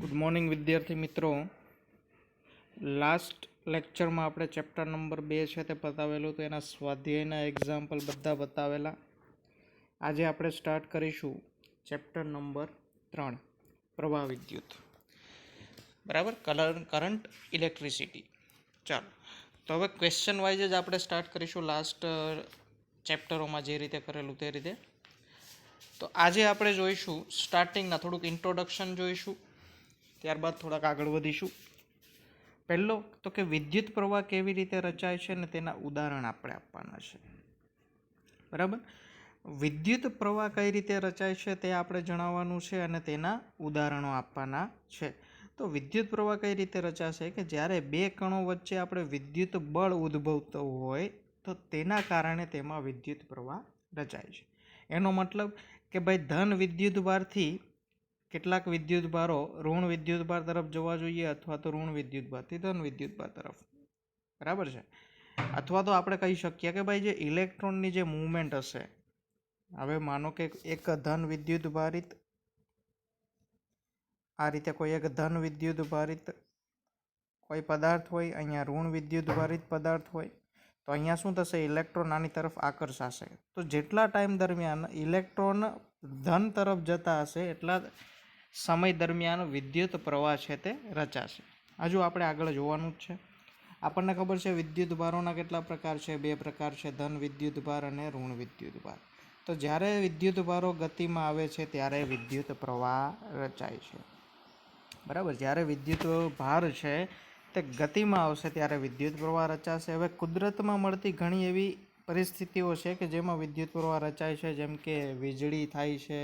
Good morning વિદ્યાર્થી મિત્રો. Last લેક્ચરમાં આપણે ચેપ્ટર નંબર 2 છે તે પતાવેલું, તો એના સ્વાધ્યાયના એક્ઝામ્પલ બધા બતાવેલા. આજે આપણે સ્ટાર્ટ કરીશું ચેપ્ટર નંબર 3, પ્રવાહ વિદ્યુત. બરાબર, કરંટ ઇલેક્ટ્રિસિટી. ચાલો, તો હવે ક્વેશ્ચન વાઇઝ જ આપણે સ્ટાર્ટ કરીશું લાસ્ટ ચેપ્ટરોમાં જે રીતે કરેલું તે રીતે. તો આજે આપણે જોઈશું સ્ટાર્ટિંગના થોડુંક ઇન્ટ્રોડક્શન જોઈશું, ત્યારબાદ થોડાક આગળ વધીશું. પહેલો તો કે વિદ્યુત પ્રવાહ કેવી રીતે રચાય છે ને તેના ઉદાહરણ આપણે આપવાના છે. બરાબર, વિદ્યુત પ્રવાહ કઈ રીતે રચાય છે તે આપણે જણાવવાનું છે અને તેના ઉદાહરણો આપવાના છે. તો વિદ્યુત પ્રવાહ કઈ રીતે રચાશે કે જ્યારે બે કણો વચ્ચે આપણે વિદ્યુત બળ ઉદ્ભવતો હોય તો તેના કારણે તેમાં વિદ્યુત પ્રવાહ રચાય છે. એનો મતલબ કે ભાઈ ધન વિદ્યુત ભારથી કેટલાક વિદ્યુત ભારો ઋણ વિદ્યુત ભાર તરફ જવા જોઈએ, અથવા તો ઋણ વિદ્યુત ભારથી ધન વિદ્યુત ભાર તરફ. બરાબર છે. અથવા તો આપણે કહી શકીએ કે ભાઈ જે ઇલેક્ટ્રોનની જે મૂવમેન્ટ હશે, હવે માનો કે એક ધન વિદ્યુત ભારિત, આ રીતે કોઈ એક ધન વિદ્યુત ભારિત કોઈ પદાર્થ હોય, અહીંયા ઋણ વિદ્યુત ભારિત પદાર્થ હોય, તો અહીંયા શું થશે, ઇલેક્ટ્રોન આની તરફ આકર્ષાશે. તો જેટલા ટાઈમ દરમિયાન ઇલેક્ટ્રોન ધન તરફ જતા હશે એટલા સમય દરમિયાન વિદ્યુત પ્રવાહ છે તે રચાશે. હજુ આપણે આગળ જોવાનું જ છે. આપણને ખબર છે વિદ્યુત ભારોના કેટલા પ્રકાર છે, 2 પ્રકાર છે, ધન વિદ્યુત ભાર અને ઋણ વિદ્યુત ભાર. તો જ્યારે વિદ્યુત ભારો ગતિમાં આવે છે ત્યારે વિદ્યુત પ્રવાહ રચાય છે. બરાબર, જ્યારે વિદ્યુત ભાર છે તે ગતિમાં આવશે ત્યારે વિદ્યુત પ્રવાહ રચાશે. હવે કુદરતમાં મળતી ઘણી એવી પરિસ્થિતિઓ છે કે જેમાં વિદ્યુત પ્રવાહ રચાય છે, જેમ કે વીજળી થાય છે.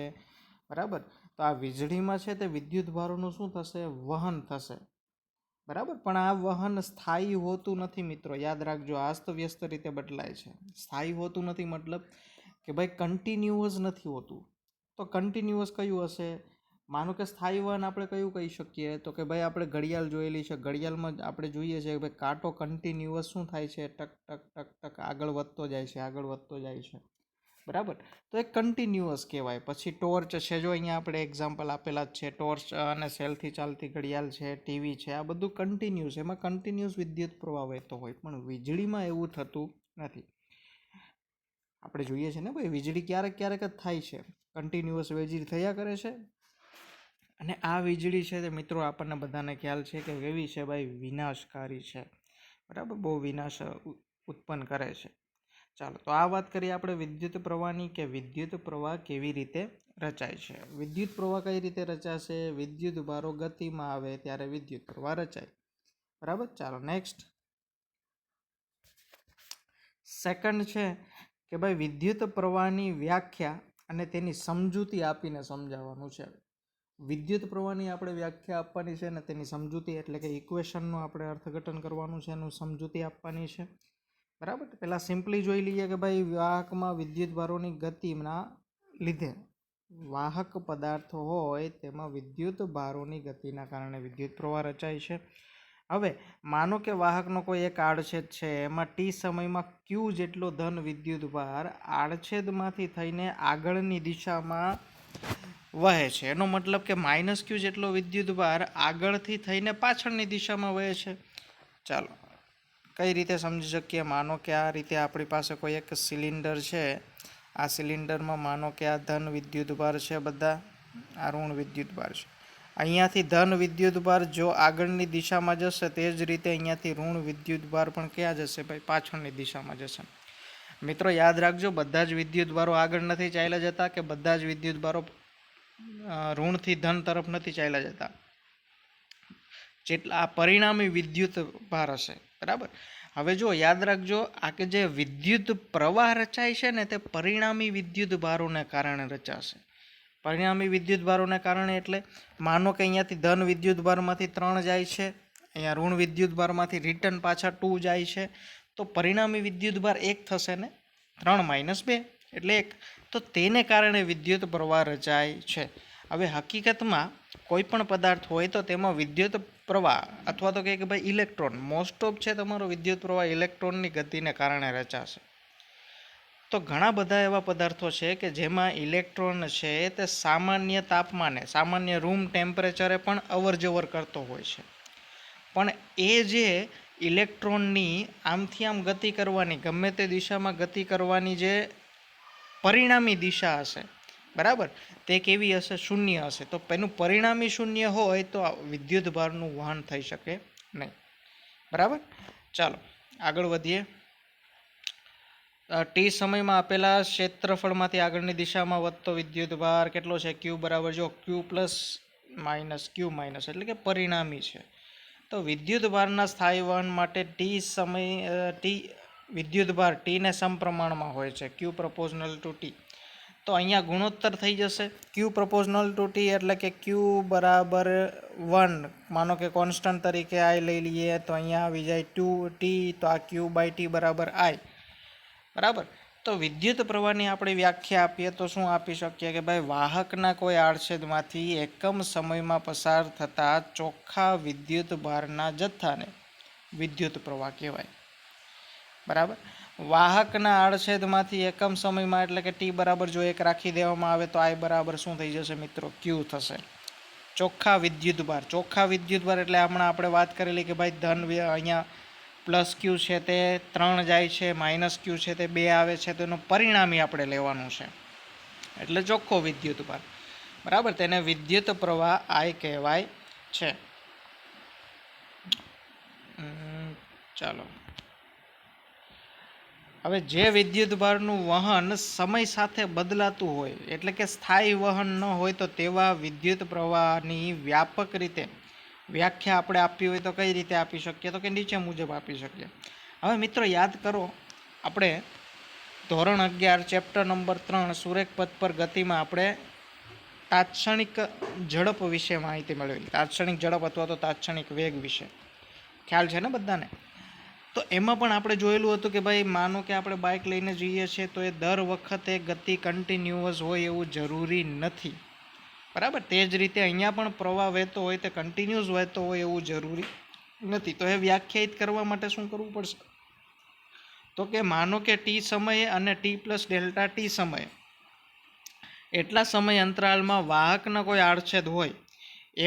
બરાબર, તો આ વીજળીમાં છે તે વિદ્યુત ભારોનું શું થશે, વહન થશે. બરાબર, પણ આ વહન સ્થાયી હોતું નથી મિત્રો, યાદ રાખજો. અસ્તવ્યસ્ત રીતે બદલાય છે. સ્થાયી હોતું નથી મતલબ કે ભાઈ કન્ટિન્યુઅસ નથી હોતું. તો કન્ટિન્યુઅસ કયું હશે? માનો કે સ્થાયી વહન આપણે કયું કહી શકીએ, તો કે ભાઈ આપણે ઘડિયાળ જોયેલી છે. ઘડિયાળમાં આપણે જોઈએ છીએ કે ભાઈ કાંટો કન્ટિન્યુઅસ શું થાય છે, ટક ટક ટક ટક આગળ વધતો જાય છે, આગળ વધતો જાય છે. બરાબર, તો એ કન્ટિન્યુઅસ કહેવાય. પછી ટોર્ચ છે, જો અહીંયા આપણે એક્ઝામ્પલ આપેલા જ છે, ટોર્ચ અને સેલથી ચાલતી ઘડિયાળ છે, ટીવી છે, આ બધું કન્ટિન્યુઅસ, એમાં કન્ટિન્યુઅસ વિદ્યુત પ્રવાહ વહેતો હોય. પણ વીજળીમાં એવું થતું નથી. આપણે જોઈએ છીએ ને ભાઈ, વીજળી ક્યારેક ક્યારેક જ થાય છે, કન્ટિન્યુઅસ વીજળી થયા કરે છે. અને આ વીજળી છે તે મિત્રો આપણને બધાને ખ્યાલ છે કે કેવી છે ભાઈ, વિનાશકારી છે. બરાબર, બહુ વિનાશ ઉત્પન્ન કરે છે. ચાલો, તો આ વાત કરીએ આપણે વિદ્યુત પ્રવાહની, કે વિદ્યુત પ્રવાહ કેવી રીતે રચાય છે. વિદ્યુત પ્રવાહ કઈ રીતે રચાશે, વિદ્યુત ભારો ગતિમાં આવે ત્યારે વિદ્યુત પ્રવાહ રચાય. બરાબર, ચાલો નેક્સ્ટ. સેકન્ડ છે કે ભાઈ વિદ્યુત પ્રવાહની વ્યાખ્યા અને તેની સમજૂતી આપીને સમજાવવાનું છે. વિદ્યુત પ્રવાહની આપણે વ્યાખ્યા આપવાની છે અને તેની સમજૂતી એટલે કે ઇક્વેશનનું આપણે અર્થઘટન કરવાનું છે, એનું સમજૂતી આપવાની છે. બરાબર, પહેલાં સિમ્પલી જોઈ લઈએ કે ભાઈ વાહકમાં વિદ્યુત ભારોની ગતિના લીધે, વાહક પદાર્થો હોય તેમાં વિદ્યુત ભારોની ગતિના કારણે વિદ્યુત પ્રવાહ રચાય છે. હવે માનો કે વાહકનો કોઈ એક આડછેદ છે, એમાં ટી સમયમાં ક્યુ જેટલો ધન વિદ્યુત ભાર આડછેદમાંથી થઈને આગળની દિશામાં વહે છે. એનો મતલબ કે માઇનસ ક્યુ જેટલો વિદ્યુત ભાર આગળથી થઈને પાછળની દિશામાં વહે છે. ચાલો, કઈ રીતે સમજી શકીએ? માનો કે આ રીતે આપણી પાસે કોઈ એક સિલિન્ડર છે. આ સિલિન્ડરમાં માનો કે આ ધન વિદ્યુત ભાર છે, બધા આ ઋણ વિદ્યુત ભાર છે. અહીંયાથી ધન વિદ્યુત ભાર જો આગળની દિશામાં જશે, તે જ રીતે અહીંયાથી ઋણ વિદ્યુત ભાર પણ ક્યાં જશે ભાઈ, પાછળની દિશામાં જશે. મિત્રો યાદ રાખજો, બધા જ વિદ્યુત ભારો આગળ નથી ચાલ્યા જતા, કે બધા જ વિદ્યુત ભારો ઋણથી ધન તરફ નથી ચાલ્યા જતા. જેટલા આ પરિણામી વિદ્યુત ભાર હશે. બરાબર, હવે જો યાદ રાખજો, આ કે જે વિદ્યુત પ્રવાહ રચાય છે ને તે પરિણામી વિદ્યુત ભારોને કારણે રચાશે. પરિણામી વિદ્યુત ભારોને કારણે એટલે માનો કે અહીંયાથી ધન વિદ્યુત ભારમાંથી 3 જાય છે, અહીંયા ઋણ વિદ્યુત ભારમાંથી રિટર્ન પાછા 2 જાય છે, તો પરિણામી વિદ્યુત ભાર 1 થશે ને, 3 - 2 એટલે 1. તો તેને કારણે વિદ્યુત પ્રવાહ રચાય છે. હવે હકીકતમાં કોઈ પણ પદાર્થ હોય તો તેમાં વિદ્યુત પ્રવાહ અથવા તો કહે કે ભાઈ ઇલેક્ટ્રોન, મોસ્ટ ઓફ છે તમારો વિદ્યુત પ્રવાહ ઇલેક્ટ્રોનની ગતિને કારણે રચાશે. તો ઘણા બધા એવા પદાર્થો છે કે જેમાં ઇલેક્ટ્રોન છે તે સામાન્ય તાપમાને, સામાન્ય રૂમ ટેમ્પરેચરે પણ અવર જવર કરતો હોય છે. પણ એ જે ઇલેક્ટ્રોનની આમથી આમ ગતિ કરવાની, ગમે તે દિશામાં ગતિ કરવાની જે પરિણામી દિશા હશે, બરાબર, તે કેવી હશે? શૂન્ય હશે. તો એનું પરિણામી શૂન્ય હોય તો વિદ્યુત ભારનું વહન થઈ શકે નહીં. બરાબર, ચાલો આગળ વધીએ. ટી સમયમાં આપેલા ક્ષેત્રફળમાંથી આગળની દિશામાં વધતો વિદ્યુત ભાર કેટલો છે? ક્યુ બરાબર, જો ક્યુ પ્લસ માઇનસ ક્યુ માઇનસ એટલે કે પરિણામી છે. તો વિદ્યુત ભારના સ્થાયી વહન માટે ટી વિદ્યુત ભાર ટીને સમપ્રમાણમાં હોય છે, ક્યુ પ્રપોઝનલ ટુ ટી. તો અહીંયા ગુણોત્તર થઈ જશે ક્યુ પ્રપોઝનલ ટુ ટી, એટલે કે ક્યુ બરાબર 1, માનો કે કોન્સ્ટન્ટ તરીકે આઈ લઈ લઈએ તો અહીંયા આવી જાય 2t, તો આ ક્યુ બાય ટી બરાબર આઈ. બરાબર. તો વિદ્યુત પ્રવાહની આપણે વ્યાખ્યા આપીએ તો શું આપી શકીએ કે ભાઈ વાહકના કોઈ આડછેદમાંથી એકમ સમયમાં પસાર થતા ચોખ્ખા વિદ્યુત ભારના જથ્થાને વિદ્યુત પ્રવાહ કહેવાય. બરાબર. વાહકના આડછેદમાંથી એકમ સમયમાં એટલે કે ટી બરાબર જો 1 રાખી દેવામાં આવે તો આઈ બરાબર શું થઈ જશે મિત્રો? ક્યુ થશે. ચોખ્ખા વિદ્યુત ભાર, ચોખ્ખા વિદ્યુત ભાર એટલે હમણાં આપણે વાત કરેલી કે ભાઈ ધન અહીંયા પ્લસ ક્યુ છે તે 3 જાય છે, માઇનસ ક્યુ છે તે 2 આવે છે, તો એનું પરિણામી આપણે લેવાનું છે, એટલે ચોખ્ખો વિદ્યુત ભાર. બરાબર, તેને વિદ્યુત પ્રવાહ આઈ કહેવાય છે. ચાલો હવે જે વિદ્યુત ભારનું વહન સમય સાથે બદલાતું હોય એટલે કે સ્થાયી વહન ન હોય તો તેવા વિદ્યુત પ્રવાહની વ્યાપક રીતે વ્યાખ્યા આપણે આપી હોય તો કઈ રીતે આપી શકીએ? તો કે નીચે મુજબ આપી શકીએ. હવે મિત્રો યાદ કરો, આપણે ધોરણ 11 ચેપ્ટર નંબર 3 સુરેખ પથ પર ગતિમાં આપણે તાત્ક્ષણિક ઝડપ વિશે માહિતી મેળવેલી. તાત્ક્ષણિક ઝડપ અથવા તો તાત્ક્ષણિક વેગ વિશે ખ્યાલ છે ને બધાને? તો એમાં પણ આપણે જોયેલું હતું કે ભાઈ માનો કે આપણે બાઇક લઈને જઈએ છીએ તો એ દર વખતે ગતિ કન્ટિન્યુઅસ હોય એવું જરૂરી નથી. બરાબર, તે જ રીતે અહીંયા પણ પ્રવાહ વહેતો હોય તે કન્ટિન્યુઅસ વહેતો હોય એવું જરૂરી નથી. તો એ વ્યાખ્યાયિત કરવા માટે શું કરવું પડશે? તો કે માનો કે ટી સમયે અને ટી પ્લસ ડેલ્ટા ટી સમયે એટલા સમય અંતરાલમાં વાહકના કોઈ આડછેદ હોય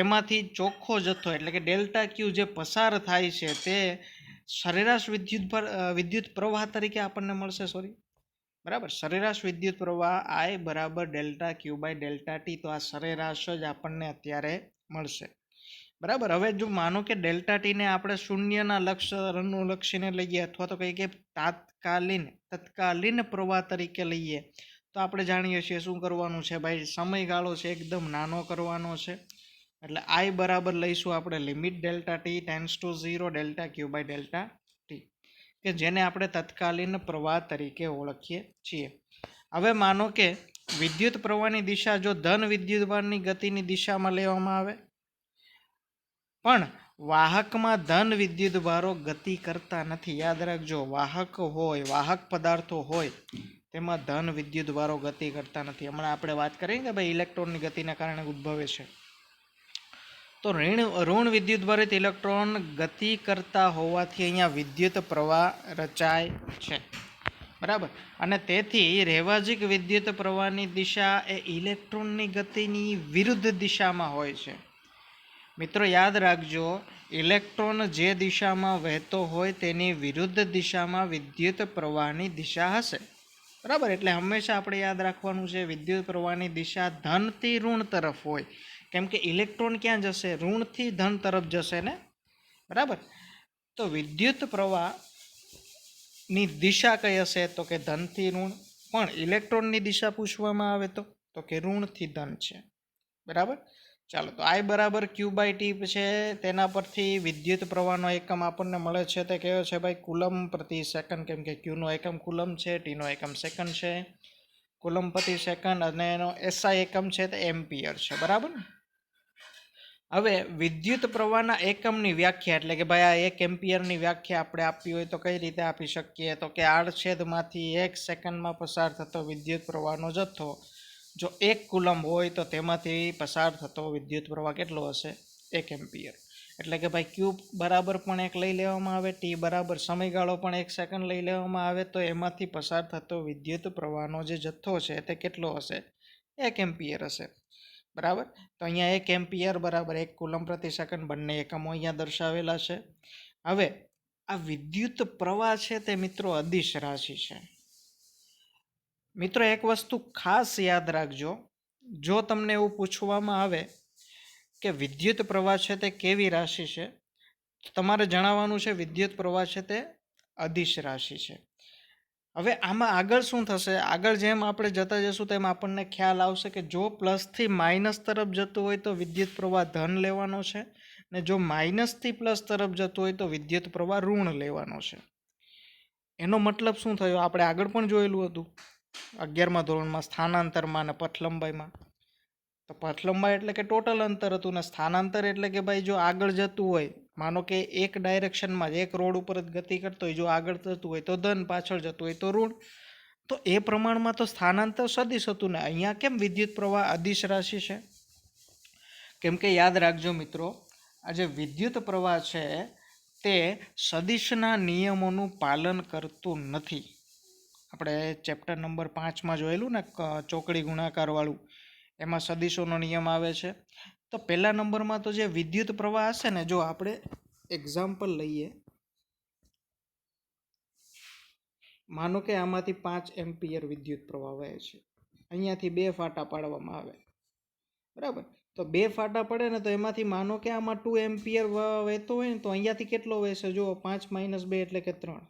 એમાંથી ચોખ્ખો જથ્થો એટલે કે ડેલ્ટા ક્યુ જે પસાર થાય છે તે સરેરાશ વિદ્યુત પ્રવાહ તરીકે આપણને મળશે. બરાબર, સરેરાશ વિદ્યુત પ્રવાહ આઈ બરાબર delta Q by delta T. તો આ સરેરાશ જ આપણને અત્યારે મળશે. બરાબર. હવે જો માનો કે ડેલ્ટા ટીને આપણે શૂન્યના લક્ષીને લઈએ અથવા તો કહીએ કે તત્કાલીન પ્રવાહ તરીકે લઈએ તો આપણે જાણીએ છીએ શું કરવાનું છે ભાઈ? સમયગાળો છે એકદમ નાનો કરવાનો છે. એટલે આઈ બરાબર લઈશું આપણે limit delta T tends to 0 delta Q by delta T, કે જેને આપણે તત્કાલીન પ્રવાહ તરીકે ઓળખીએ છીએ. હવે માનો કે વિદ્યુત પ્રવાહની દિશા જો ધન વિદ્યુતભારની ગતિની દિશામાં લેવામાં આવે, પણ વાહકમાં ધન વિદ્યુતભારો ગતિ કરતા નથી. યાદ રાખજો, વાહક પદાર્થો હોય તેમાં ધન વિદ્યુતભારો ગતિ કરતા નથી. હમણાં આપણે વાત કરીએ કે ભાઈ ઇલેક્ટ્રોનની ગતિના કારણે ઉદ્ભવે છે. તો ઋણ વિદ્યુતભારિત ઇલેક્ટ્રોન ગતિ કરતા હોવાથી અહીંયા વિદ્યુત પ્રવાહ રચાય છે. બરાબર, અને તેથી રેવાજીક વિદ્યુત પ્રવાહની દિશા એ ઇલેક્ટ્રોનની ગતિની વિરુદ્ધ દિશામાં હોય છે. મિત્રો યાદ રાખજો, ઇલેક્ટ્રોન જે દિશામાં વહેતો હોય તેની વિરુદ્ધ દિશામાં વિદ્યુત પ્રવાહની દિશા હશે. બરાબર, એટલે હંમેશા આપણે યાદ રાખવાનું છે વિદ્યુત પ્રવાહની દિશા ધનથી ઋણ તરફ હોય. કેમ કે ઇલેક્ટ્રોન ક્યાં જશે? ઋણથી ધન તરફ જશે ને. બરાબર, તો વિદ્યુત પ્રવાહની દિશા કઈ હશે? તો કે ધનથી ઋણ. પણ ઇલેક્ટ્રોનની દિશા પૂછવામાં આવે તો કે ઋણથી ધન છે. બરાબર, ચાલો તો આઈ બરાબર ક્યુ બાય ટી છે. તેના પરથી વિદ્યુત પ્રવાહનો એકમ આપણને મળે છે તે કયો છે ભાઈ? કુલમ પ્રતિ સેકન્ડ. કેમ કે ક્યુનો એકમ કુલમ છે, ટીનો એકમ સેકન્ડ છે. કુલમ પ્રતિ સેકન્ડ અને એનો એસઆઈ એકમ છે તે એમ્પિયર છે. બરાબર. હવે વિદ્યુત પ્રવાહના એકમની વ્યાખ્યા એટલે કે ભાઈ આ 1 એમ્પિયરની વ્યાખ્યા આપણે આપી હોય તો કઈ રીતે આપી શકીએ? તો કે આડછેદમાંથી 1 સેકન્ડમાં પસાર થતો વિદ્યુત પ્રવાહનો જથ્થો જો 1 કુલમ હોય તો તેમાંથી પસાર થતો વિદ્યુત પ્રવાહ કેટલો હશે? 1 એમ્પિયર. એટલે કે ભાઈ ક્યુ બરાબર પણ એક લઈ લેવામાં આવે, ટી બરાબર સમયગાળો પણ 1 સેકન્ડ લઈ લેવામાં આવે, તો એમાંથી પસાર થતો વિદ્યુત પ્રવાહનો જે જથ્થો છે તે કેટલો હશે? 1 એમ્પિયર હશે. બરાબર. તો અહીંયા 1 એમ્પિયર બરાબર 1 કુલમ પ્રતિ સેકન્ડ, બંને એકમો અહીંયા દર્શાવેલા છે. હવે આ વિદ્યુત પ્રવાહ છે તે મિત્રો અદિશ રાશિ છે. મિત્રો એક વસ્તુ ખાસ યાદ રાખજો, જો તમને એવું પૂછવામાં આવે કે વિદ્યુત પ્રવાહ છે તે કેવી રાશિ છે, તમારે જણાવવાનું છે વિદ્યુત પ્રવાહ છે તે અદિશ રાશિ છે. હવે આમાં આગળ શું થશે, આગળ જેમ આપણે જતા જશું તેમ આપણને ખ્યાલ આવશે કે જો પ્લસથી માઇનસ તરફ જતું હોય તો વિદ્યુત પ્રવાહ ધન લેવાનો છે, ને જો માઇનસથી પ્લસ તરફ જતું હોય તો વિદ્યુત પ્રવાહ ઋણ લેવાનો છે. એનો મતલબ શું થયો, આપણે આગળ પણ જોયેલું હતું 11મા ધોરણમાં સ્થાનાંતરમાં અને પથલંબાઈમાં. તો પથલંબાઈ એટલે કે ટોટલ અંતર હતું, ને સ્થાનાંતર એટલે કે ભાઈ જો આગળ જતું હોય, માનો કે એક ડાયરેક્શનમાં જ એક રોડ ઉપર જ ગતિ કરતો હોય, જો આગળ જતું હોય તો ધન, પાછળ જતું હોય તો ઋણ. તો એ પ્રમાણમાં તો સ્થાનાંતર સદિશ હતું ને. અહીંયા કેમ વિદ્યુત પ્રવાહ અદિશ રાશિ છે? કેમ કે યાદ રાખજો મિત્રો, આ જે વિદ્યુત પ્રવાહ છે તે સદિશના નિયમોનું પાલન કરતું નથી. આપણે ચેપ્ટર નંબર 5માં જોયેલું ને, ચોકડી ગુણાકાર વાળું, એમાં સદિશોનો નિયમ આવે છે. તો પહેલા નંબરમાં તો જે વિદ્યુત પ્રવાહ હશે ને, જો આપણે એક્ઝામ્પલ લઈએ, માનો કે આમાંથી 5 એમ્પિયર વિદ્યુત પ્રવાહ વહે છે, અહીંયાથી 2 ફાટા પાડવામાં આવે, બરાબર. તો 2 ફાટા પડે ને, તો એમાંથી માનો કે આમાં 2 એમ્પિયર વહેતો હોય ને, તો અહીંયાથી કેટલો વહેશે? જો 5 - 2 એટલે કે 3.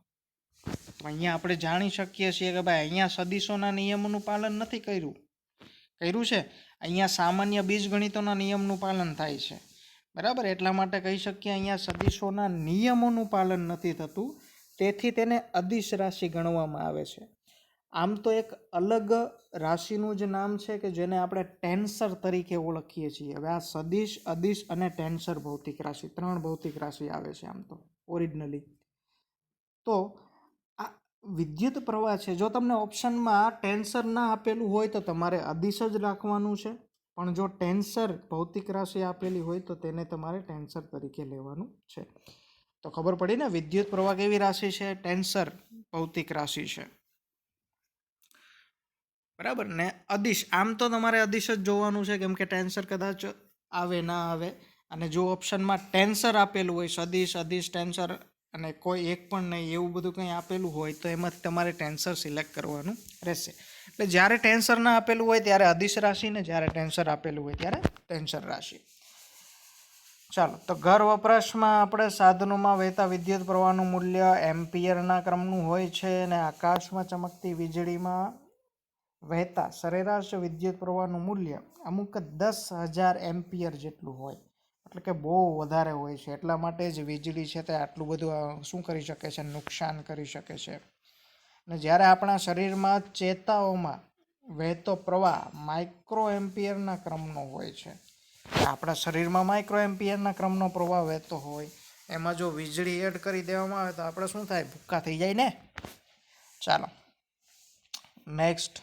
તો અહીંયા આપણે જાણી શકીએ છીએ કે ભાઈ અહીંયા સદિશોના નિયમોનું પાલન નથી કર્યું છે, અહીંયા સામાન્ય બીજગણિતોના નિયમનું પાલન થાય છે, બરાબર. એટલા માટે કહી શકીએ અહીંયા સદિશોના નિયમોનું પાલન નથી થતું, તેથી તેને અદિશ રાશિ ગણવામાં આવે છે. આમ તો એક અલગ રાશિનું જ નામ છે કે જેને આપણે ટેન્સર તરીકે ઓળખીએ છીએ. હવે આ સદિશ, અદિશ અને ટેન્સર ભૌતિક રાશિ, 3 ભૌતિક રાશિ આવે છે આમ તો ઓરિજિનલી. તો આ વિદ્યુત પ્રવાહ છે, જો તમને ઓપ્શનમાં ટેન્સર ના આપેલું હોય તો તમારે અદિશ જ રાખવાનું છે, પણ જો ટેન્સર ભૌતિક રાશિ આપેલી હોય તો તેને તમારે ટેન્સર તરીકે લેવાનું છે. તો ખબર પડી ને, વિદ્યુત પ્રવાહ કેવી રાશિ છે? ટેન્સર ભૌતિક રાશિ છે, બરાબર ને. અદિશ, આમ તો તમારે અદિશ જ જોવાનું છે, કેમ કે ટેન્સર કદાચ આવે ના આવે, અને જો ઓપ્શનમાં ટેન્સર આપેલું હોય, સદિશ, અદિશ, ટેન્સર અને કોઈ એક પણ નહીં, એવું બધું કંઈ આપેલું હોય તો એમાંથી તમારે ટેન્સર સિલેક્ટ કરવાનું રહેશે. એટલે જ્યારે ટેન્સર ના આપેલું હોય ત્યારે અદિશ રાશિ, ને જ્યારે ટેન્સર આપેલું હોય ત્યારે ટેન્સર રાશિ. ચાલો, તો ઘર વપરાશમાં આપણે સાધનોમાં વહેતા વિદ્યુત પ્રવાહનું મૂલ્ય એમ્પિયરના ક્રમનું હોય છે, અને આકાશમાં ચમકતી વીજળીમાં વહેતા સરેરાશ વિદ્યુત પ્રવાહનું મૂલ્ય અમુક 10,000 એમ્પિયર જેટલું હોય, એટલે કે બહુ વધારે હોય છે. એટલા માટે જ વીજળી છે તે આટલું બધું શું કરી શકે છે? નુકસાન કરી શકે છે. અને જ્યારે આપણા શરીરમાં ચેતાઓમાં વહેતો પ્રવાહ માઇક્રો એમ્પિયરના ક્રમનો હોય છે, આપણા શરીરમાં માઇક્રો એમ્પિયરના ક્રમનો પ્રવાહ વહેતો હોય, એમાં જો વીજળી એડ કરી દેવામાં આવે તો આપણે શું થાય? ભૂક્કા થઈ જાય ને. ચાલો નેક્સ્ટ.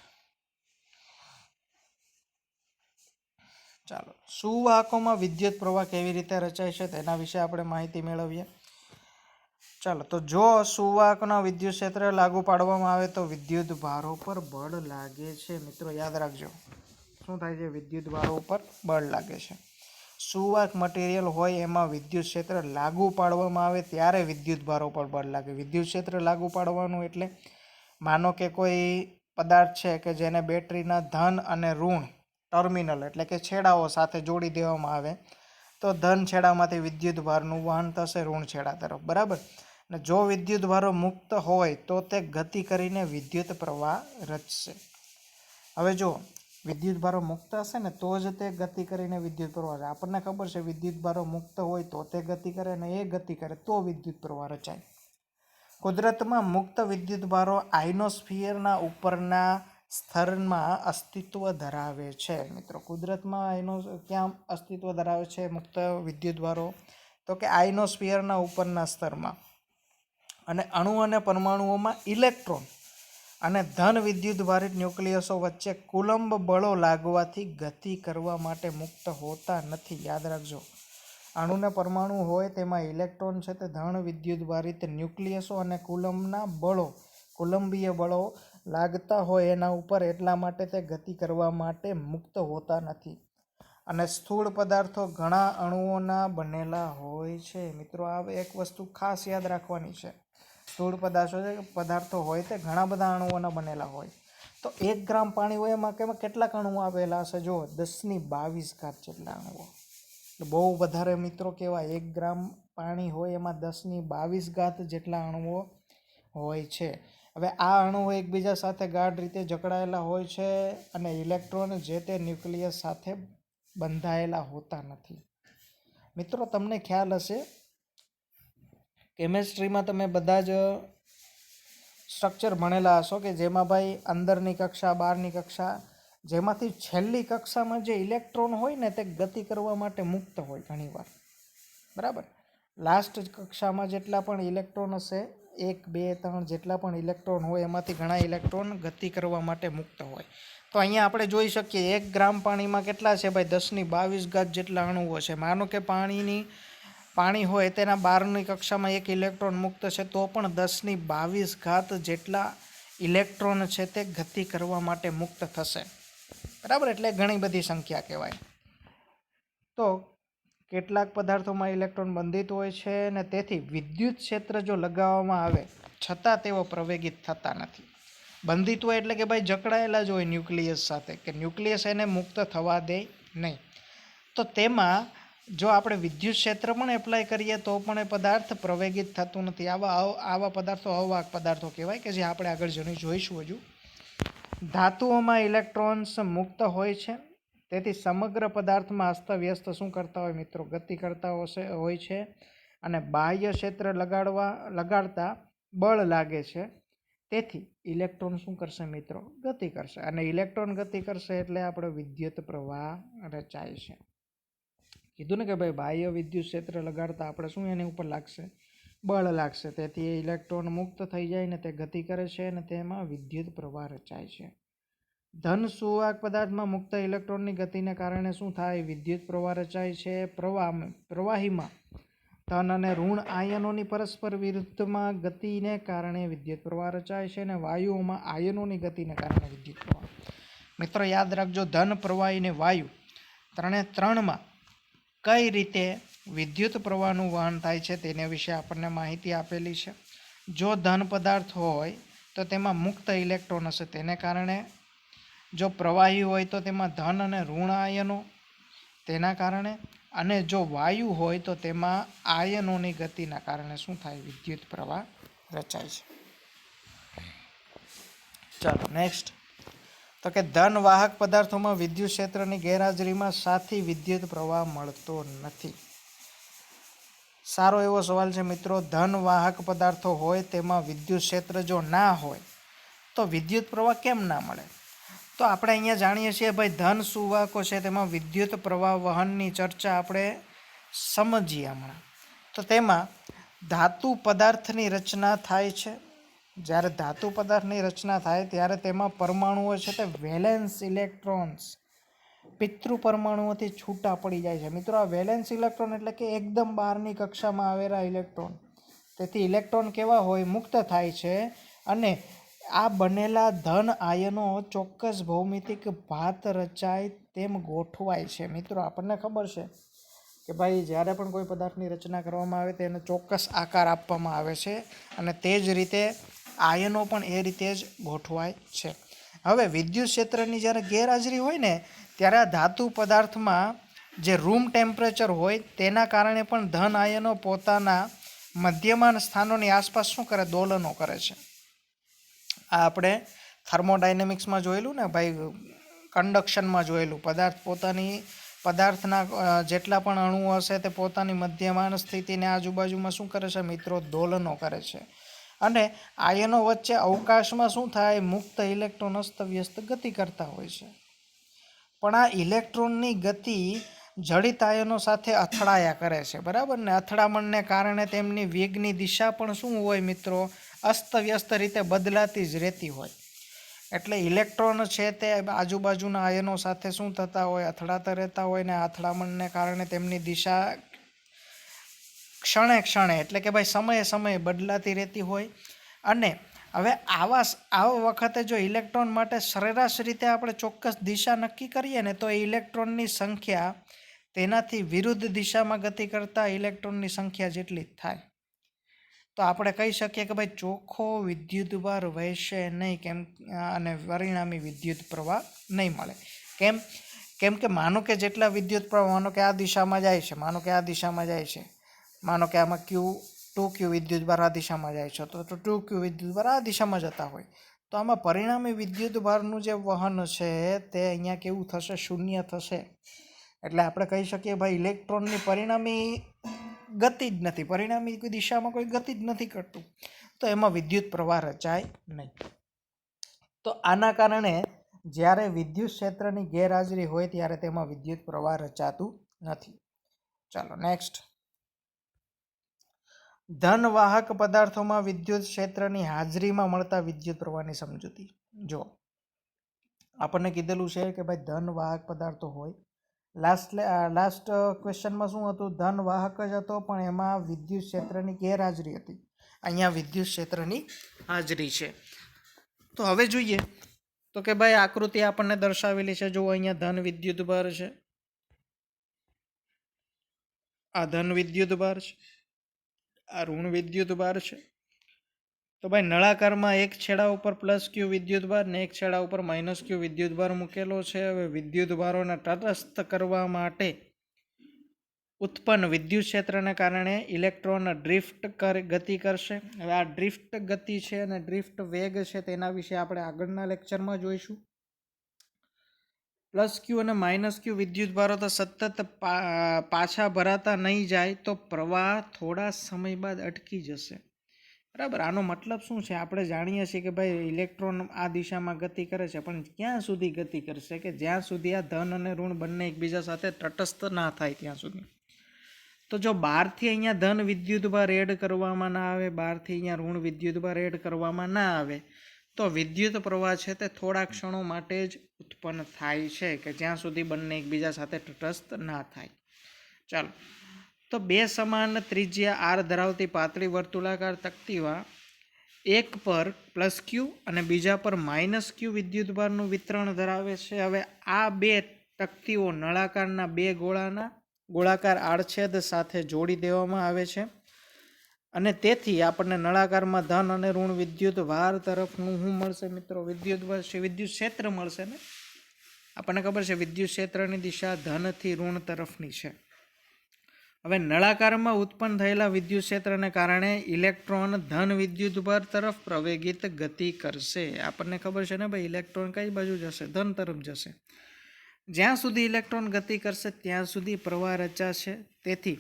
ચાલો, સુવાહકોમાં વિદ્યુત પ્રવાહ કેવી રીતે રચાય છે તેના વિશે આપણે માહિતી મેળવીએ. ચાલો, તો જો સુવાહકના વિદ્યુત ક્ષેત્ર લાગુ પાડવામાં આવે તો વિદ્યુત ભારો પર બળ લાગે છે. મિત્રો યાદ રાખજો, શું થાય છે? વિદ્યુત ભારો ઉપર બળ લાગે છે. સુવાહક મટીરિયલ હોય એમાં વિદ્યુત ક્ષેત્ર લાગુ પાડવામાં આવે ત્યારે વિદ્યુત ભારો પર બળ લાગે. વિદ્યુત ક્ષેત્ર લાગુ પાડવાનું એટલે માનો કે કોઈ પદાર્થ છે કે જેને બેટરીના ધન અને ઋણ ટર્મિનલ એટલે કે છેડાઓ સાથે જોડી દેવામાં આવે, તો ધન છેડામાંથી વિદ્યુત ભારનું વહન થશે ઋણ છેડા તરફ, બરાબર. અને જો વિદ્યુત ભારો મુક્ત હોય તો તે ગતિ કરીને વિદ્યુત પ્રવાહ રચશે. હવે જો વિદ્યુત ભારો મુક્ત હશે ને તો જ તે ગતિ કરીને વિદ્યુત પ્રવાહ, આપણને ખબર છે વિદ્યુત ભારો મુક્ત હોય તો તે ગતિ કરે, અને એ ગતિ કરે તો વિદ્યુત પ્રવાહ રચાય. કુદરતમાં મુક્ત વિદ્યુત ભારો આઇનોસ્ફિયરના ઉપરના સ્તરમાં અસ્તિત્વ ધરાવે છે. મિત્રો કુદરતમાં ક્યાં અસ્તિત્વ ધરાવે છે મુક્ત વિદ્યુત ભારો? તો કે આઇનોસ્ફિયરના ઉપરના સ્તરમાં. અને અણુ અને પરમાણુઓમાં ઇલેક્ટ્રોન અને ધન વિદ્યુત ભારિત ન્યુક્લિયસો વચ્ચે કુલંબ બળો લાગવાથી ગતિ કરવા માટે મુક્ત હોતા નથી. યાદ રાખજો, અણુના પરમાણુ હોય તેમાં ઇલેક્ટ્રોન છે તે ધન વિદ્યુતભારિત ન્યુક્લિયસો અને કુલંબીય બળો લાગતા હોય એના ઉપર, એટલા માટે તે ગતિ કરવા માટે મુક્ત હોતા નથી. અને સ્થૂળ પદાર્થો ઘણા અણુઓના બનેલા હોય છે. મિત્રો આ એક વસ્તુ ખાસ યાદ રાખવાની છે. સ્થૂળ પદાર્થો હોય તે ઘણા બધા અણુઓના બનેલા હોય. તો 1 ગ્રામ પાણી હોય એમાં કેટલાક અણુઓ આવેલા હશે? જો 1022 જેટલા અણુઓ. બહુ વધારે મિત્રો કહેવાય. 1 ગ્રામ પાણી હોય એમાં 1022 જેટલા અણુઓ હોય છે. હવે આ અણુઓ એકબીજા સાથે ગાઢ રીતે જકડાયેલા હોય છે અને ઇલેક્ટ્રોન જે તે ન્યુક્લિયસ સાથે બંધાયેલા હોતા નથી. મિત્રો તમને ખ્યાલ હશે, કેમેસ્ટ્રીમાં તમે બધા જ સ્ટ્રક્ચર ભણેલા હશો કે જેમાં ભાઈ અંદરની કક્ષા, બહારની કક્ષા, જેમાંથી છેલ્લી કક્ષામાં જે ઇલેક્ટ્રોન હોય ને તે ગતિ કરવા માટે મુક્ત હોય ઘણીવાર, બરાબર. લાસ્ટ કક્ષામાં જેટલા પણ ઇલેક્ટ્રોન હશે, 1, 2, 3 જેટલા પણ ઇલેક્ટ્રોન હોય એમાંથી ઘણા ઇલેક્ટ્રોન ગતિ કરવા માટે મુક્ત હોય. તો અહીંયા આપણે જોઈ શકીએ 1 ગ્રામ પાણીમાં કેટલા છે ભાઈ? 1022 જેટલા અણુઓ છે. માનો કે પાણી હોય તેના બહારની કક્ષામાં 1 ઇલેક્ટ્રોન મુક્ત છે, તો પણ 1022 જેટલા ઇલેક્ટ્રોન છે તે ગતિ કરવા માટે મુક્ત થશે, બરાબર. એટલે ઘણી બધી સંખ્યા કહેવાય. તો કેટલાક પદાર્થોમાં ઇલેક્ટ્રોન બંધિત હોય છે અને તેથી વિદ્યુત ક્ષેત્ર જો લગાવવામાં આવે છતાં તેઓ પ્રવેગિત થતા નથી. બંધિત હોય એટલે કે ભાઈ જકડાયેલા જ હોય ન્યુક્લિયસ સાથે, કે ન્યુક્લિયસ એને મુક્ત થવા દે નહીં. તો તેમાં જો આપણે વિદ્યુત ક્ષેત્ર પણ એપ્લાય કરીએ તો પણ એ પદાર્થ પ્રવેગિત થતું નથી. આવા પદાર્થો અવાહક પદાર્થો કહેવાય, કે જે આપણે આગળ જોઈશું હજુ. ધાતુઓમાં ઇલેક્ટ્રોન્સ મુક્ત હોય છે, તેથી સમગ્ર પદાર્થમાં અસ્તવ્યસ્ત શું કરતા હોય મિત્રો? ગતિ કરતા હોય છે. અને બાહ્ય ક્ષેત્ર લગાડતા બળ લાગે છે, તેથી ઇલેક્ટ્રોન શું કરશે મિત્રો? ગતિ કરશે. અને ઇલેક્ટ્રોન ગતિ કરશે એટલે આપણે વિદ્યુત પ્રવાહ રચાય છે. કીધું ને કે ભાઈ બાહ્ય વિદ્યુત ક્ષેત્ર લગાડતા આપણે શું એની ઉપર લાગશે? બળ લાગશે. તેથી એ ઇલેક્ટ્રોન મુક્ત થઈ જાય ને તે ગતિ કરે છે અને તેમાં વિદ્યુત પ્રવાહ રચાય છે. ધન સુવાહક પદાર્થમાં મુક્ત ઇલેક્ટ્રોનની ગતિને કારણે શું થાય? વિદ્યુત પ્રવાહ રચાય છે. પ્રવાહીમાં ધન અને ઋણ આયનોની પરસ્પર વિરુદ્ધમાં ગતિને કારણે વિદ્યુત પ્રવાહ રચાય છે અને વાયુઓમાં આયનોની ગતિને કારણે વિદ્યુત પ્રવાહ. મિત્રો યાદ રાખજો, ધન, પ્રવાહી અને વાયુ ત્રણમાં કઈ રીતે વિદ્યુત પ્રવાહનું વહન થાય છે તેના વિશે આપણને માહિતી આપેલી છે. જો ધન પદાર્થ હોય તો તેમાં મુક્ત ઇલેક્ટ્રોન હશે, તેને કારણે. જો પ્રવાહી હોય તો તેમાં ધન અને ઋણ આયનો, તેના કારણે. અને જો વાયુ હોય તો તેમાં આયનોની ગતિના કારણે શું થાય? વિદ્યુત પ્રવાહ રચાય છે. ચાલો નેક્સ્ટ. તો કે ધન વાહક પદાર્થોમાં વિદ્યુત ક્ષેત્રની ગેરહાજરીમાં સાથી વિદ્યુત પ્રવાહ મળતો નથી. સારો એવો સવાલ છે મિત્રો. ધન વાહક પદાર્થો હોય તેમાં વિદ્યુત ક્ષેત્ર જો ના હોય તો વિદ્યુત પ્રવાહ કેમ ના મળે? તો આપણે અહીંયા જાણીએ છીએ ભાઈ, ધન સુવાહકો છે તેમાં વિદ્યુત પ્રવાહ વહનની ચર્ચા આપણે સમજીએ હમણાં. તો તેમાં ધાતુ પદાર્થની રચના થાય છે. જ્યારે ધાતુ પદાર્થની રચના થાય ત્યારે તેમાં પરમાણુઓ છે તે વેલેન્સ ઇલેક્ટ્રોન્સ પિતૃ પરમાણુઓથી છૂટા પડી જાય છે. મિત્રો આ વેલેન્સ ઇલેક્ટ્રોન એટલે કે એકદમ બહારની કક્ષામાં આવેલા ઇલેક્ટ્રોન. તેથી ઇલેક્ટ્રોન કેવા હોય? મુક્ત થાય છે. અને આ બનેલા ધન આયનો ચોક્કસ ભૌમિતિક ભાત રચાય તેમ ગોઠવાય છે. મિત્રો આપણને ખબર છે કે ભાઈ જ્યારે પણ કોઈ પદાર્થની રચના કરવામાં આવે તેને ચોક્કસ આકાર આપવામાં આવે છે અને તે જ રીતે આયનો પણ એ રીતે જ ગોઠવાય છે. હવે વિદ્યુત ક્ષેત્રની જ્યારે ગેરહાજરી હોય ને ત્યારે આ ધાતુ પદાર્થમાં જે રૂમ ટેમ્પરેચર હોય તેના કારણે પણ ધન આયનો પોતાના મધ્યમાન સ્થાનોની આસપાસ શું કરે? દોલનો કરે છે. આ આપણે થર્મોડાયનેમિક્સમાં જોયેલું ને ભાઈ, કંડક્શનમાં જોયેલું. પદાર્થના જેટલા પણ અણુઓ હશે તે પોતાની મધ્યમાન સ્થિતિને આજુબાજુમાં શું કરે છે મિત્રો? દોલનો કરે છે. અને આયનો વચ્ચે અવકાશમાં શું થાય? મુક્ત ઇલેક્ટ્રોન અસ્તવ્યસ્ત ગતિ કરતા હોય છે. પણ આ ઇલેક્ટ્રોનની ગતિ જડિત આયનો સાથે અથડાયા કરે છે, બરાબર ને? અથડામણને કારણે તેમની વેગની દિશા પણ શું હોય મિત્રો? અસ્તવ્યસ્ત રીતે બદલાતી જ રહેતી હોય. એટલે ઇલેક્ટ્રોન છે તે આજુબાજુના આયનો સાથે શું થતા હોય? અથડાતા રહેતા હોય ને. અથડામણને કારણે તેમની દિશા ક્ષણે ક્ષણે એટલે કે ભાઈ સમયે સમયે બદલાતી રહેતી હોય. અને હવે આવા વખતે જો ઇલેક્ટ્રોન માટે સરેરાશ રીતે આપણે ચોક્કસ દિશા નક્કી કરીએ ને તો એ ઇલેક્ટ્રોનની સંખ્યા તેનાથી વિરુદ્ધ દિશામાં ગતિ કરતા ઇલેક્ટ્રોનની સંખ્યા જેટલી જ થાય. તો આપણે કહી શકીએ કે ભાઈ ચોખ્ખો વિદ્યુતભાર વહેશે નહીં અને પરિણામી વિદ્યુત પ્રવાહ નહીં મળે. કેમ કે માનો કે જેટલા વિદ્યુત પ્રવાહ માનો કે આ દિશામાં જાય છે, માનો કે આમાં ટુ ક્યુ વિદ્યુતભાર આ દિશામાં જાય છે, તો ટુ ક્યુ વિદ્યુતભાર આ દિશામાં જતા હોય તો આમાં પરિણામી વિદ્યુતભારનું જે વહન છે તે અહીંયા કેવું થશે? શૂન્ય થશે. એટલે આપણે કહી શકીએ ભાઈ ઇલેક્ટ્રોનની પરિણામી ગતિ જ નથી, પરિણામી કોઈ દિશામાં કોઈ ગતિ જ નથી કરતું, તો એમાં વિદ્યુત પ્રવાહ રચાય નહીં. તો આના કારણે જ્યારે વિદ્યુત ક્ષેત્રની ગેરહાજરી હોય ત્યારે તેમાં વિદ્યુત પ્રવાહ રચાતું નથી. ચાલો નેક્સ્ટ. ધનવાહક પદાર્થોમાં વિદ્યુત ક્ષેત્રની હાજરીમાં મળતા વિદ્યુત પ્રવાહની સમજૂતી. જો આપણને કીધેલું છે કે ભાઈ ધનવાહક પદાર્થો હોય. લાસ્ટ ક્વેશ્ચનમાં શું હતું? ધનવાહક જ હતો પણ એમાં વિદ્યુત ક્ષેત્રની ગેરહાજરી હતી. અહીંયા વિદ્યુત ક્ષેત્રની હાજરી છે. તો હવે જોઈએ તો કે ભાઈ આકૃતિ આપણને દર્શાવેલી છે. જો અહીંયા ધન વિદ્યુતભાર છે, આ ધન વિદ્યુતભાર છે, આ ઋણ વિદ્યુતભાર છે. તો ભાઈ નળાકારમાં એક છેડા ઉપર +Q વિદ્યુતભાર ને એક છેડા ઉપર -Q વિદ્યુતભાર મૂકેલો છે. હવે વિદ્યુતભારોને તટસ્થ કરવા માટે ઉત્પન્ન વિદ્યુત ક્ષેત્રને કારણે ઇલેક્ટ્રોન ડ્રિફ્ટ ગતિ કરશે. હવે આ ડ્રિફ્ટ ગતિ છે અને ડ્રિફ્ટ વેગ છે તેના વિશે આપણે આગળના લેક્ચરમાં જોઈશું. +Q અને -Q વિદ્યુતભારો તો સતત પાછા ભરાતા નહીં જાય તો પ્રવાહ થોડા સમય બાદ અટકી જશે. બરાબર. આનો મતલબ શું છે? આપણે જાણીએ છીએ કે ભાઈ ઇલેક્ટ્રોન આ દિશામાં ગતિ કરે છે, પણ ક્યાં સુધી ગતિ કરશે? કે જ્યાં સુધી આ ધન અને ઋણ બંને એકબીજા સાથે તટસ્થ ના થાય ત્યાં સુધી. તો જો બહારથી અહીંયા ધન વિદ્યુતભાર એડ કરવામાં ના આવે, બહારથી અહીંયા ઋણ વિદ્યુતભાર એડ કરવામાં ના આવે તો વિદ્યુત પ્રવાહ છે તે થોડા ક્ષણો માટે જ ઉત્પન્ન થાય છે, કે જ્યાં સુધી બંને એકબીજા સાથે તટસ્થ ના થાય. ચાલો, તો બે સમાન ત્રિજ્યા R ધરાવતી પાતળી વર્તુળાકાર તક્તીમાં એક પર +Q અને બીજા પર -Q વિદ્યુતભારનું વિતરણ ધરાવે છે. હવે આ બે તક્તીઓ નળાકારના બે ગોળાકાર આડછેદ સાથે જોડી દેવામાં આવે છે અને તેથી આપણને નળાકારમાં ધન અને ઋણ વિદ્યુતભાર તરફનું શું મળશે મિત્રો? વિદ્યુત ક્ષેત્ર મળશે ને. આપણને ખબર છે વિદ્યુત ક્ષેત્રની દિશા ધનથી ઋણ તરફની છે. હવે નળાકારમાં ઉત્પન્ન થયેલા વિદ્યુત ક્ષેત્રને કારણે ઇલેક્ટ્રોન ધન વિદ્યુતભાર તરફ પ્રવેગિત ગતિ કરશે. આપણને ખબર છે ને ભાઈ ઇલેક્ટ્રોન કઈ બાજુ જશે? ધન તરફ જશે. જ્યાં સુધી ઇલેક્ટ્રોન ગતિ કરશે ત્યાં સુધી પ્રવાહ રચાશે. તેથી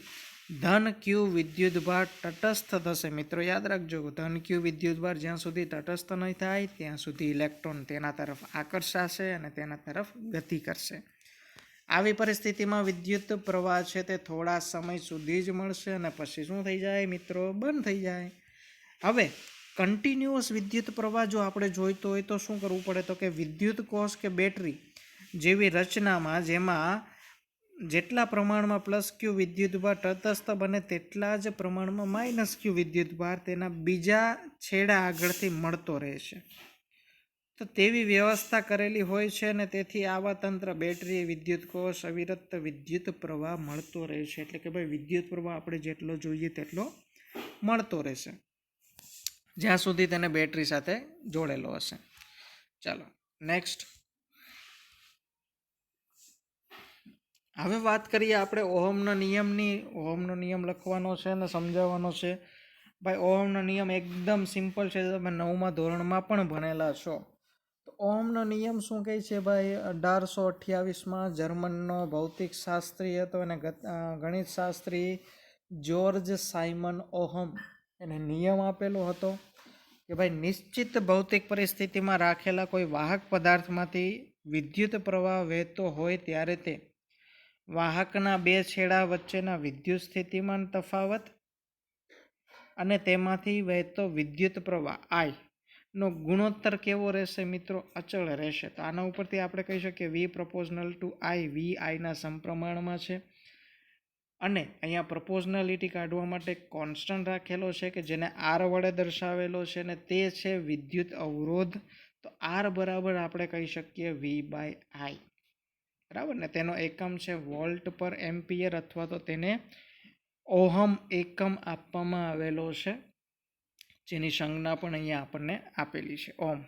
ધન Q વિદ્યુતભાર તટસ્થ થશે. મિત્રો યાદ રાખજો, ધન Q વિદ્યુતભાર જ્યાં સુધી તટસ્થ નહીં થાય ત્યાં સુધી ઇલેક્ટ્રોન તેના તરફ આકર્ષાશે અને તેના તરફ ગતિ કરશે. આવી પરિસ્થિતિમાં વિદ્યુત પ્રવાહ છે તે થોડા સમય સુધી જ મળશે અને પછી શું થઈ જાય મિત્રો? બંધ થઈ જાય. હવે કન્ટિન્યુઅસ વિદ્યુત પ્રવાહ જો આપણે જોઈતો હોય તો શું કરવું પડે? તો કે વિદ્યુત કોષ કે બેટરી જેવી રચનામાં જેમાં જેટલા પ્રમાણમાં +Q વિદ્યુતભાર તટસ્થ બને તેટલા જ પ્રમાણમાં -Q વિદ્યુતભાર તેના બીજા છેડા આગળથી મળતો રહેશે. તો તેવી વ્યવસ્થા કરેલી હોય છે અને તેથી આવા તંત્ર બેટરી વિદ્યુત કોષ અવિરત વિદ્યુત પ્રવાહ મળતો રહેશે. એટલે કે ભાઈ વિદ્યુત પ્રવાહ આપણે જેટલો જોઈએ તેટલો મળતો રહેશે જ્યાં સુધી તેને બેટરી સાથે જોડેલો હશે. ચાલો નેક્સ્ટ. હવે વાત કરીએ આપણે ઓહમનો નિયમની. ઓહમનો નિયમ લખવાનો છે અને સમજાવવાનો છે. ભાઈ ઓહમનો નિયમ એકદમ સિમ્પલ છે, તમે 9મા ધોરણમાં પણ ભણેલા છો. તો ઓહમનો નિયમ શું કહે છે ભાઈ? 1828માં જર્મનનો ભૌતિકશાસ્ત્રી હતો અને ગણિતશાસ્ત્રી જ્યોર્જ સાયમન ઓહમ એને નિયમ આપેલો હતો કે ભાઈ નિશ્ચિત ભૌતિક પરિસ્થિતિમાં રાખેલા કોઈ વાહક પદાર્થમાંથી વિદ્યુત પ્રવાહ વહેતો હોય ત્યારે તે વાહકના બે છેડા વચ્ચેના વિદ્યુત સ્થિતિમાન તફાવત અને તેમાંથી વહેતો વિદ્યુત પ્રવાહ I નો ગુણોત્તર કેવો રહેશે મિત્રો? અચળ રહેશે. તો આના ઉપરથી આપણે કહી શકીએ V ∝ I, V I ના સમપ્રમાણમાં છે અને અહીંયા પ્રપોઝનાલિટી કાઢવા માટે કોન્સ્ટન્ટ રાખેલો છે કે જેને આર વડે દર્શાવેલો છે અને તે છે વિદ્યુત અવરોધ. તો આર બરાબર આપણે કહી શકીએ V/I, બરાબર ને. તેનો એકમ છે વોલ્ટ પર એમ્પિયર અથવા તો તેને ઓહમ એકમ આપવામાં આવેલો છે, જેની સંજ્ઞા પણ અહીંયા આપણને આપેલી છે, ઓહમ.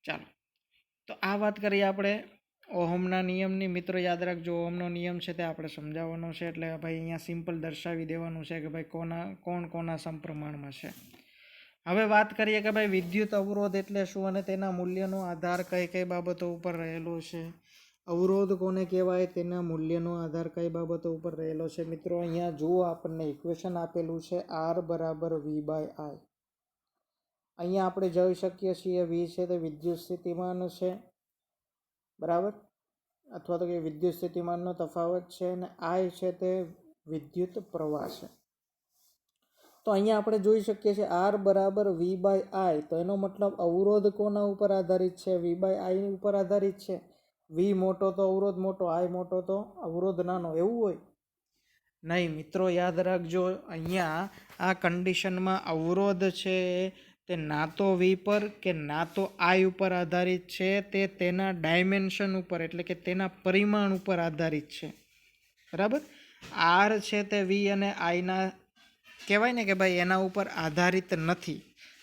ચાલો, તો આ વાત કરીએ આપણે ઓહમના નિયમની. મિત્રો યાદ રાખજો, ઓહમનો નિયમ છે તે આપણે સમજાવવાનો છે, એટલે ભાઈ અહીંયા સિમ્પલ દર્શાવી દેવાનું છે કે ભાઈ કોણ કોના સમપ્રમાણમાં છે. હવે વાત કરીએ કે ભાઈ વિદ્યુત અવરોધ એટલે શું અને તેના મૂલ્યનો આધાર કઈ કઈ બાબતો ઉપર રહેલો છે. અવરોધ કોને કહેવાય, તેના મૂલ્યનો આધાર કઈ બાબતો ઉપર રહેલો છે. મિત્રો અહીંયા જુઓ, આપણને ઇક્વેશન આપેલું છે R બરાબર V/I. અહીંયા આપણે જોઈ શકીએ છીએ V છે તે વિદ્યુત સ્થિતિમાન છે, બરાબર, અથવા તો કે વિદ્યુત સ્થિતિમાનનો તફાવત છે, અને I છે તે વિદ્યુત પ્રવાહ છે. તો અહીંયા આપણે જોઈ શકીએ છીએ R બરાબર V/I, તો એનો મતલબ અવરોધ કોના ઉપર આધારિત છે, V/I ઉપર આધારિત છે. V મોટો તો અવરોધ મોટો, I મોટો તો અવરોધ નાનો, એવું હોય નહીં. મિત્રો યાદ રાખજો, અહીંયા આ કન્ડિશનમાં અવરોધ છે તે ના તો V પર કે ના તો I ઉપર આધારિત છે, તે તેના ડાયમેન્શન ઉપર એટલે કે તેના પરિમાણ ઉપર આધારિત છે, બરાબર. R છે તે V અને Iના કહેવાય ને કે ભાઈ એના ઉપર આધારિત નથી.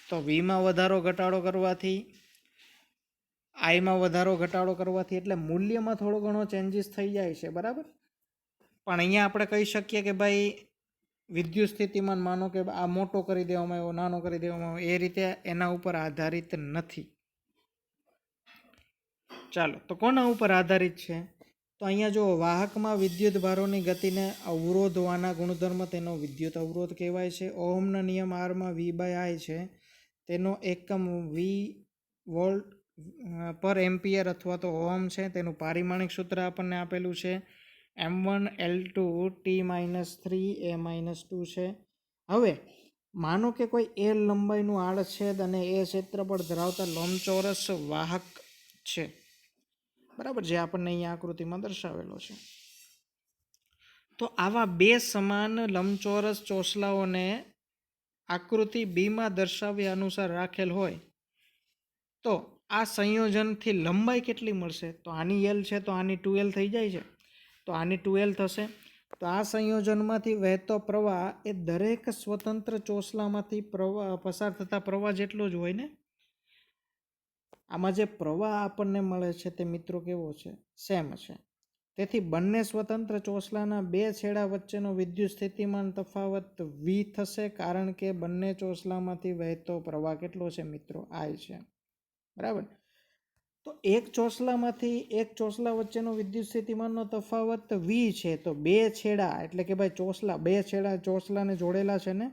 તો Vમાં વધારો ઘટાડો કરવાથી, Iમાં વધારો ઘટાડો કરવાથી એટલે મૂલ્યમાં થોડો ઘણો ચેન્જીસ થઈ જાય છે, બરાબર. પણ અહીંયા આપણે કહી શકીએ કે ભાઈ વિદ્યુત સ્થિતિમાન માનો કે આ મોટો કરી દેવામાં આવ્યો, નાનો કરી દેવામાં આવ્યો, એ રીતે એના ઉપર આધારિત નથી. ચાલો, તો કોના ઉપર આધારિત છે? તો અહીંયા જો વાહકમાં વિદ્યુત ભારોની ગતિને અવરોધવાના ગુણધર્મ તેનો વિદ્યુત અવરોધ કહેવાય છે. ઓહમના નિયમ Rમાં V/I છે, તેનો એકમ V વોલ્ટ પર એમ્પિયર અથવા તો ઓહમ છે. તેનું પારિમાણિક સૂત્ર આપણને આપેલું છે M1 L2 T-3 A-2 છે. હવે માનો કે કોઈ L લંબાઈનું આડછેદ અને એ ક્ષેત્રફળ ધરાવતા લંબચોરસ વાહક છે, બરાબર, જે આપણને અહીંયા આકૃતિમાં દર્શાવેલો છે. તો આવા બે સમાન લંબચોરસ ચોસલાઓને આકૃતિ બીમાં દર્શાવ્યા અનુસાર રાખેલ હોય તો આ સંયોજનથી લંબાઈ કેટલી મળશે? તો આની L છે તો આની 2L થઈ જાય છે, તો આની 2L થશે. તો આ સંયોજનમાંથી વહેતો પ્રવાહ એ દરેક સ્વતંત્ર ચોસલામાંથી પસાર થતા પ્રવાહ જેટલો જ હોય ને. આમાં જે પ્રવાહ આપણને મળે છે તે મિત્રો કેવો છે? સેમ છે. તેથી બંને સ્વતંત્ર ચોસલાના બે છેડા વચ્ચેનો વિદ્યુત સ્થિતિમાન તફાવત V થશે, કારણ કે બંને ચોસલામાંથી વહેતો પ્રવાહ કેટલો છે મિત્રો? I છે, બરાબર. તો એક ચોસલામાંથી એક ચોસલા વચ્ચેનો વિદ્યુત સ્થિતિમાનનો તફાવત V છે, તો બે છેડા એટલે કે ભાઈ ચોસલા, બે છેડા ચોસલાને જોડેલા છે ને,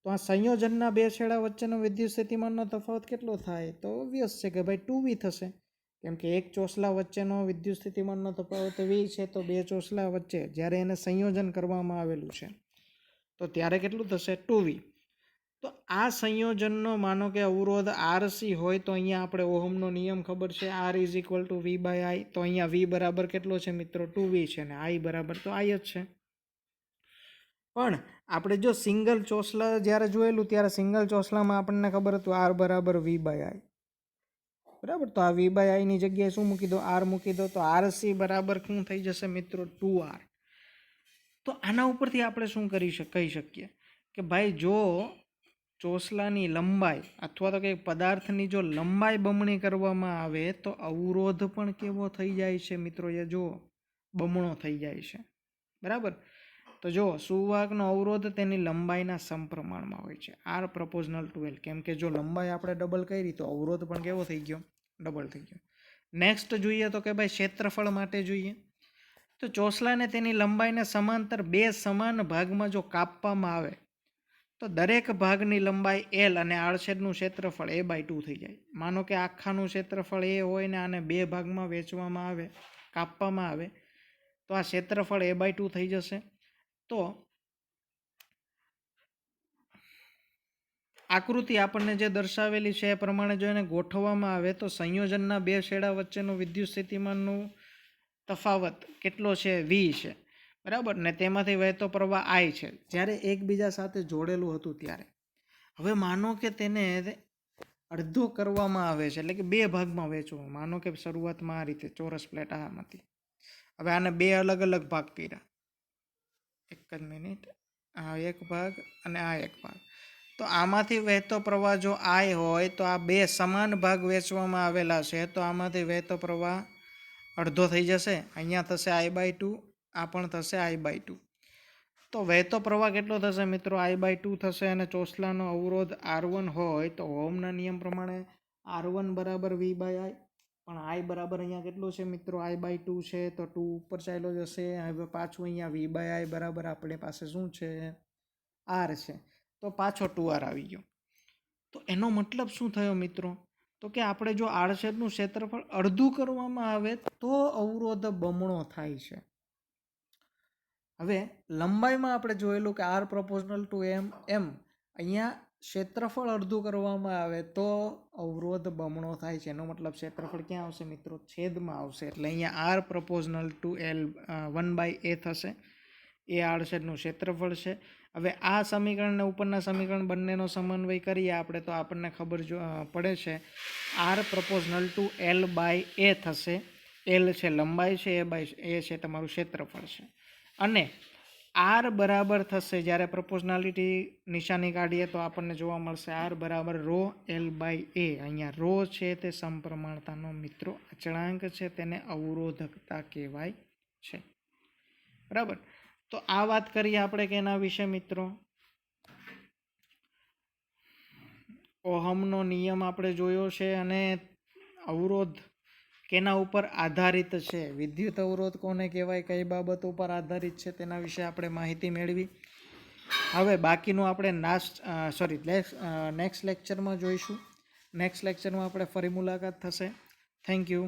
તો આ સંયોજનના બે છેડા વચ્ચેનો વિદ્યુત સ્થિતિમાનનો તફાવત કેટલો થાય? તો ઓબ્વિયસ છે કે ભાઈ 2V થશે, કેમ કે એક ચોસલા વચ્ચેનો વિદ્યુત સ્થિતિમાનનો તફાવત V છે, તો બે ચોસલા વચ્ચે જ્યારે એને સંયોજન કરવામાં આવેલું છે તો ત્યારે કેટલું થશે? 2V. તો આ સંયોજનનો માનો કે અવરોધ RC હોય તો અહીંયા આપણે ઓહમનો નિયમ ખબર છે, R = V/I. તો અહીંયા V બરાબર કેટલો છે મિત્રો? 2V છે, ને I બરાબર તો I જ છે. પણ આપણે જો સિંગલ ચોસલા જ્યારે જોયેલું ત્યારે સિંગલ ચોસલામાં આપણને ખબર હતું R બરાબર V/I, બરાબર. તો આ V/I ની જગ્યાએ શું મૂકી દો? R મૂકી દો. તો RC બરાબર શું થઈ જશે મિત્રો? 2R. તો આના ઉપરથી આપણે શું કહી શકીએ કે ભાઈ જો ચોસલાની લંબાઈ અથવા તો કે પદાર્થની જો લંબાઈ બમણી કરવામાં આવે તો અવરોધ પણ કેવો થઈ જાય છે મિત્રો? એ જો બમણો થઈ જાય છે, બરાબર. તો જો સુવાહકનો અવરોધ તેની લંબાઈના સમપ્રમાણમાં હોય છે, R proportional to L. કેમ કે જો લંબાઈ આપણે ડબલ કરી તો અવરોધ પણ કેવો થઈ ગયો? ડબલ થઈ ગયો. નેક્સ્ટ જોઈએ તો કે ભાઈ ક્ષેત્રફળ માટે જોઈએ તો ચોસલાને તેની લંબાઈને સમાંતર બે સમાન ભાગમાં જો કાપવામાં આવે તો દરેક ભાગની લંબાઈ L અને આડછેદનું ક્ષેત્રફળ A/2 થઈ જાય. માનો કે આખાનું ક્ષેત્રફળ A હોય ને આને બે ભાગમાં વહેંચવામાં આવે, કાપવામાં આવે, તો આ ક્ષેત્રફળ A/2 થઈ જશે. તો આકૃતિ આપણને જે દર્શાવેલી છે એ પ્રમાણે જો એને ગોઠવવામાં આવે તો સંયોજનના બે છેડા વચ્ચેનો વિદ્યુત સ્થિતિમાનનો તફાવત કેટલો છે? V છે, બરાબર ને, તેમાંથી વહેતો પ્રવાહ I છે જ્યારે એકબીજા સાથે જોડેલું હતું ત્યારે. હવે માનો કે તેને અડધો કરવામાં આવે છે, એટલે કે બે ભાગમાં વહેંચવું. માનો કે શરૂઆતમાં આ રીતે ચોરસ પ્લેટ આમાંથી, હવે આને બે અલગ અલગ ભાગ કર્યા. એક જ મિનિટ, આ એક ભાગ અને આ એક ભાગ. તો આમાંથી વહેતો પ્રવાહ જો I હોય તો આ બે સમાન ભાગ વેચવામાં આવેલા છે, તો આમાંથી વહેતો પ્રવાહ અડધો થઈ જશે. અહીંયા થશે I/2, આ પણ થશે I/2. તો વહેતો પ્રવાહ કેટલો થશે મિત્રો? I/2 થશે. અને ચોસલાનો અવરોધ R1 હોય તો ઓહમના નિયમ પ્રમાણે R1 બરાબર V/I, પણ I બરાબર અહીંયા કેટલું છે મિત્રો? I/2 છે, તો 2 ઉપર ચાલ્યો જશે. હવે પાછું અહીંયા V/I બરાબર આપણી પાસે શું છે? R છે, તો પાછો 2R આવી ગયો. તો એનો મતલબ શું થયો મિત્રો? તો કે આપણે જો આડછેદનું ક્ષેત્રફળ અડધું કરવામાં આવે તો અવરોધ બમણો થાય છે. હવે લંબાઈમાં આપણે જોયેલું કે R proportional to M, અહીંયા ક્ષેત્રફળ અડધું કરવામાં આવે તો અવરોધ બમણો થાય છે. એનો મતલબ ક્ષેત્રફળ ક્યાં આવશે મિત્રો? છેદમાં આવશે. એટલે અહીંયા R proportional to L 1/A થશે. એ આડછેદનું ક્ષેત્રફળ છે. હવે આ સમીકરણ અને ઉપરના સમીકરણ બંનેનો સમન્વય કરીએ આપણે તો આપણને ખબર પડે છે R proportional to L/A થશે. L છે લંબાઈ છે, A છે તમારું ક્ષેત્રફળ છે. અને R બરાબર થશે, જ્યારે પ્રપોઝનાલિટી નિશાની કાઢીએ તો આપણને જોવા મળશે R બરાબર ρL/A. અહીંયા ρ છે તે સમપ્રમાણતાનો મિત્રો અચળાંક છે, તેને અવરોધકતા કહેવાય છે. બરાબર. તો આ વાત કરીએ આપણે કે એના વિશે મિત્રો, ઓહમનો નિયમ આપણે જોયો છે અને અવરોધ કેના ઉપર આધારિત છે, વિદ્યુત અવરોધ કોને કહેવાય, કઈ બાબતો ઉપર આધારિત છે તેના વિશે આપણે માહિતી મેળવી. હવે બાકીનું આપણે નેક્સ્ટ લેક્ચરમાં જોઈશું. નેક્સ્ટ લેક્ચરમાં આપણે ફરી મુલાકાત થશે. Thank you.